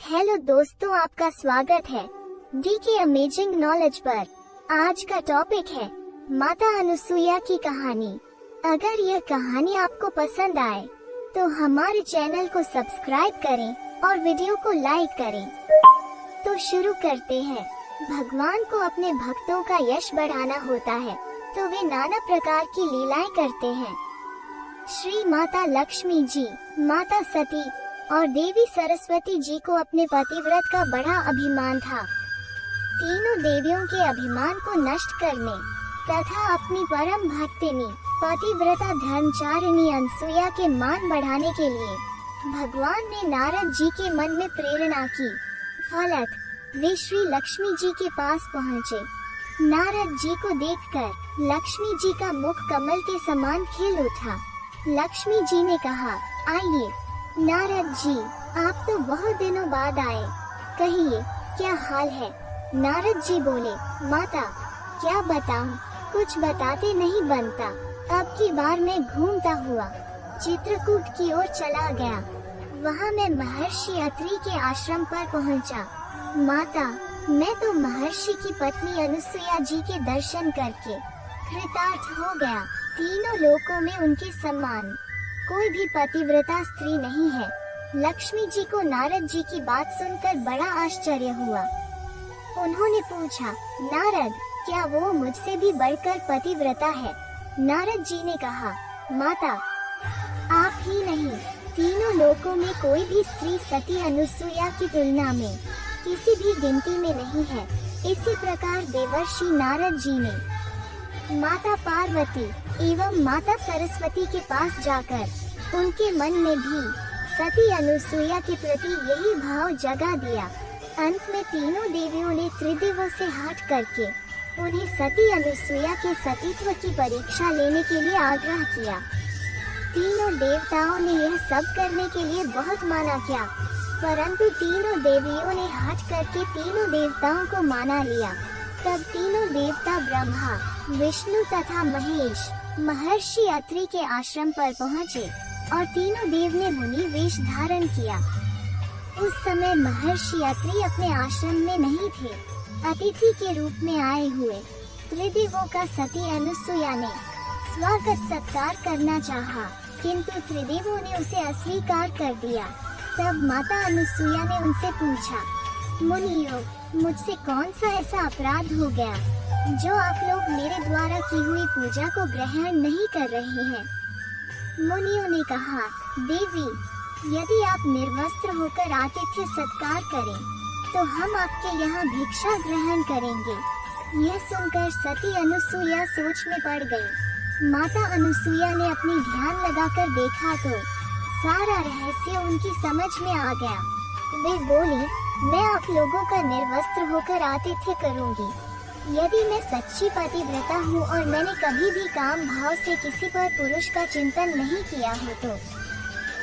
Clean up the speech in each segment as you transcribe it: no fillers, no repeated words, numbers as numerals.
Hello दोस्तों, आपका स्वागत है डीके अमेजिंग नॉलेज पर। आज का टॉपिक है माता अनुसुईया की कहानी। अगर यह कहानी आपको पसंद आए तो हमारे चैनल को सब्सक्राइब करें और वीडियो को लाइक करें। तो शुरू करते हैं। भगवान को अपने भक्तों का यश बढ़ाना होता है तो वे नाना प्रकार की लीलाएं करते हैं। श्री माता लक्ष्मी जी, माता सती और देवी सरस्वती जी को अपने पतिव्रत का बड़ा अभिमान था। तीनों देवियों के अभिमान को नष्ट करने तथा अपनी परम भक्तिनी पतिव्रता धर्मचारिणी अनुसुईया के मान बढ़ाने के लिए भगवान ने नारद जी के मन में प्रेरणा की। फलत वे श्री लक्ष्मी जी के पास पहुँचे। नारद जी को देखकर लक्ष्मी जी का मुख कमल के समान खिल उठा। लक्ष्मी जी ने कहा, आइए नारद जी, आप तो बहुत दिनों बाद आए, कहिए क्या हाल है। नारद जी बोले, माता क्या बताऊं, कुछ बताते नहीं बनता। अब की बार मैं घूमता हुआ चित्रकूट की ओर चला गया। वहां मैं महर्षि अत्रि के आश्रम पर पहुंचा। माता, मैं तो महर्षि की पत्नी अनुसुईया जी के दर्शन करके कृतार्थ हो गया। तीनों लोकों में उनके समान कोई भी पतिव्रता स्त्री नहीं है। लक्ष्मी जी को नारद जी की बात सुनकर बड़ा आश्चर्य हुआ। उन्होंने पूछा, नारद, क्या वो मुझसे भी बढ़कर पतिव्रता है? नारद जी ने कहा, माता, आप ही नहीं, तीनों लोकों में कोई भी स्त्री सती अनुसुईया की तुलना में किसी भी गिनती में नहीं है। इसी प्रकार देवर्षि नारद जी ने माता पार्वती एवं माता सरस्वती के पास जाकर उनके मन में भी सती अनुसुईया के प्रति यही भाव जगा दिया। अंत में तीनों देवियों ने त्रिदेवों से हट करके उन्हें सती अनुसुईया के सतीत्व की परीक्षा लेने के लिए आग्रह किया। तीनों देवताओं ने यह सब करने के लिए बहुत माना किया, परंतु तीनों देवियों ने हट करके तीनों देवताओं को माना लिया। तब तीनों देवता ब्रह्मा, विष्णु तथा महेश महर्षि अत्रि के आश्रम पर पहुँचे और तीनों देव ने मुनि वेश धारण किया। उस समय महर्षि अत्रि अपने आश्रम में नहीं थे, अतिथि के रूप में आए हुए त्रिदेवों का सती अनुसुईया ने स्वागत सत्कार करना चाहा, किंतु त्रिदेवों ने उसे अस्वीकार कर दिया। तब माता अनुसुईया ने उनसे पूछा, मुनियों, मुझसे कौन सा ऐसा अपराध हो गया जो आप लोग मेरे द्वारा की हुई पूजा को ग्रहण नहीं कर रहे हैं? मुनियों ने कहा, देवी, यदि आप निर्वस्त्र होकर आतिथ्य सत्कार करें तो हम आपके यहाँ भिक्षा ग्रहण करेंगे। यह सुनकर सती अनुसुईया सोच में पड़ गई। माता अनुसुईया ने अपनी ध्यान लगाकर देखा तो सारा रहस्य उनकी समझ में आ गया। वे बोली, मैं आप लोगों का निर्वस्त्र होकर आतिथ्य करूंगी। यदि मैं सच्ची पतिव्रता हूँ और मैंने कभी भी काम भाव से किसी पर पुरुष का चिंतन नहीं किया हो तो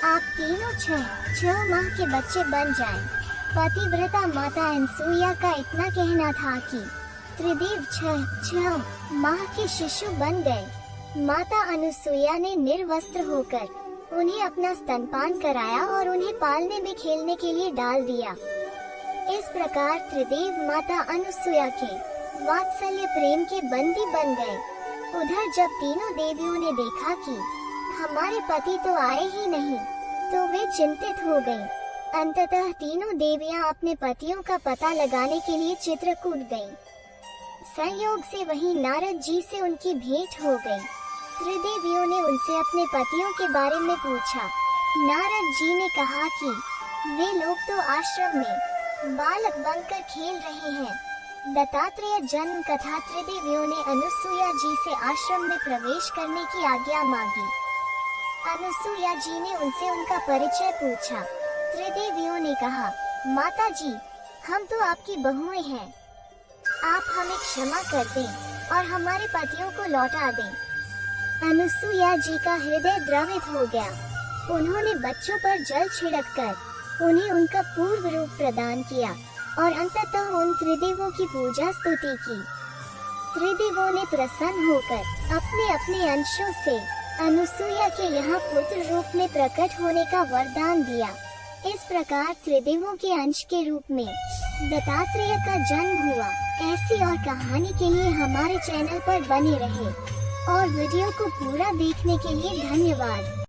आप तीनों छह माह के बच्चे बन जाएं। पतिव्रता माता अनुसुईया का इतना कहना था कि त्रिदेव छह माह के शिशु बन गए। माता अनुसुईया ने निर्वस्त्र होकर उन्हें अपना स्तनपान कराया और उन्हें पालने में खेलने के लिए डाल दिया। इस प्रकार त्रिदेव माता अनुसुईया के वात्सल्य प्रेम के बंदी बन गए। उधर जब तीनों देवियों ने देखा कि हमारे पति तो आए ही नहीं, तो वे चिंतित हो गईं। अंततः तीनों देवियां अपने पतियों का पता लगाने के लिए चित्रकूट गईं। संयोग से वहीं नारद जी से उनकी भेंट हो गई। त्रिदेवियों ने उनसे अपने पतियों के बारे में पूछा। नारद जी ने कहा कि वे लोग तो आश्रम में बालक बनकर खेल रहे हैं। दत्तात्रेय जन्म कथा। त्रिदेवियों ने अनुसुईया जी से आश्रम में प्रवेश करने की आज्ञा मांगी। अनुसुईया जी ने उनसे उनका परिचय पूछा। त्रिदेवियों ने कहा, माता जी, हम तो आपकी बहुएं हैं, आप हमें क्षमा कर दें और हमारे पतियों को लौटा दें। अनुसुईया जी का हृदय द्रवित हो गया। उन्होंने बच्चों पर जल छिड़ककर उन्हें उनका पूर्व रूप प्रदान किया और अंततः उन त्रिदेवों की पूजा स्तुति की। त्रिदेवों ने प्रसन्न होकर अपने अपने अंशों से अनुसुईया के यहाँ पुत्र रूप में प्रकट होने का वरदान दिया। इस प्रकार त्रिदेवों के अंश के रूप में दत्तात्रेय का जन्म हुआ। ऐसी और कहानी के लिए हमारे चैनल पर बने रहे और वीडियो को पूरा देखने के लिए धन्यवाद।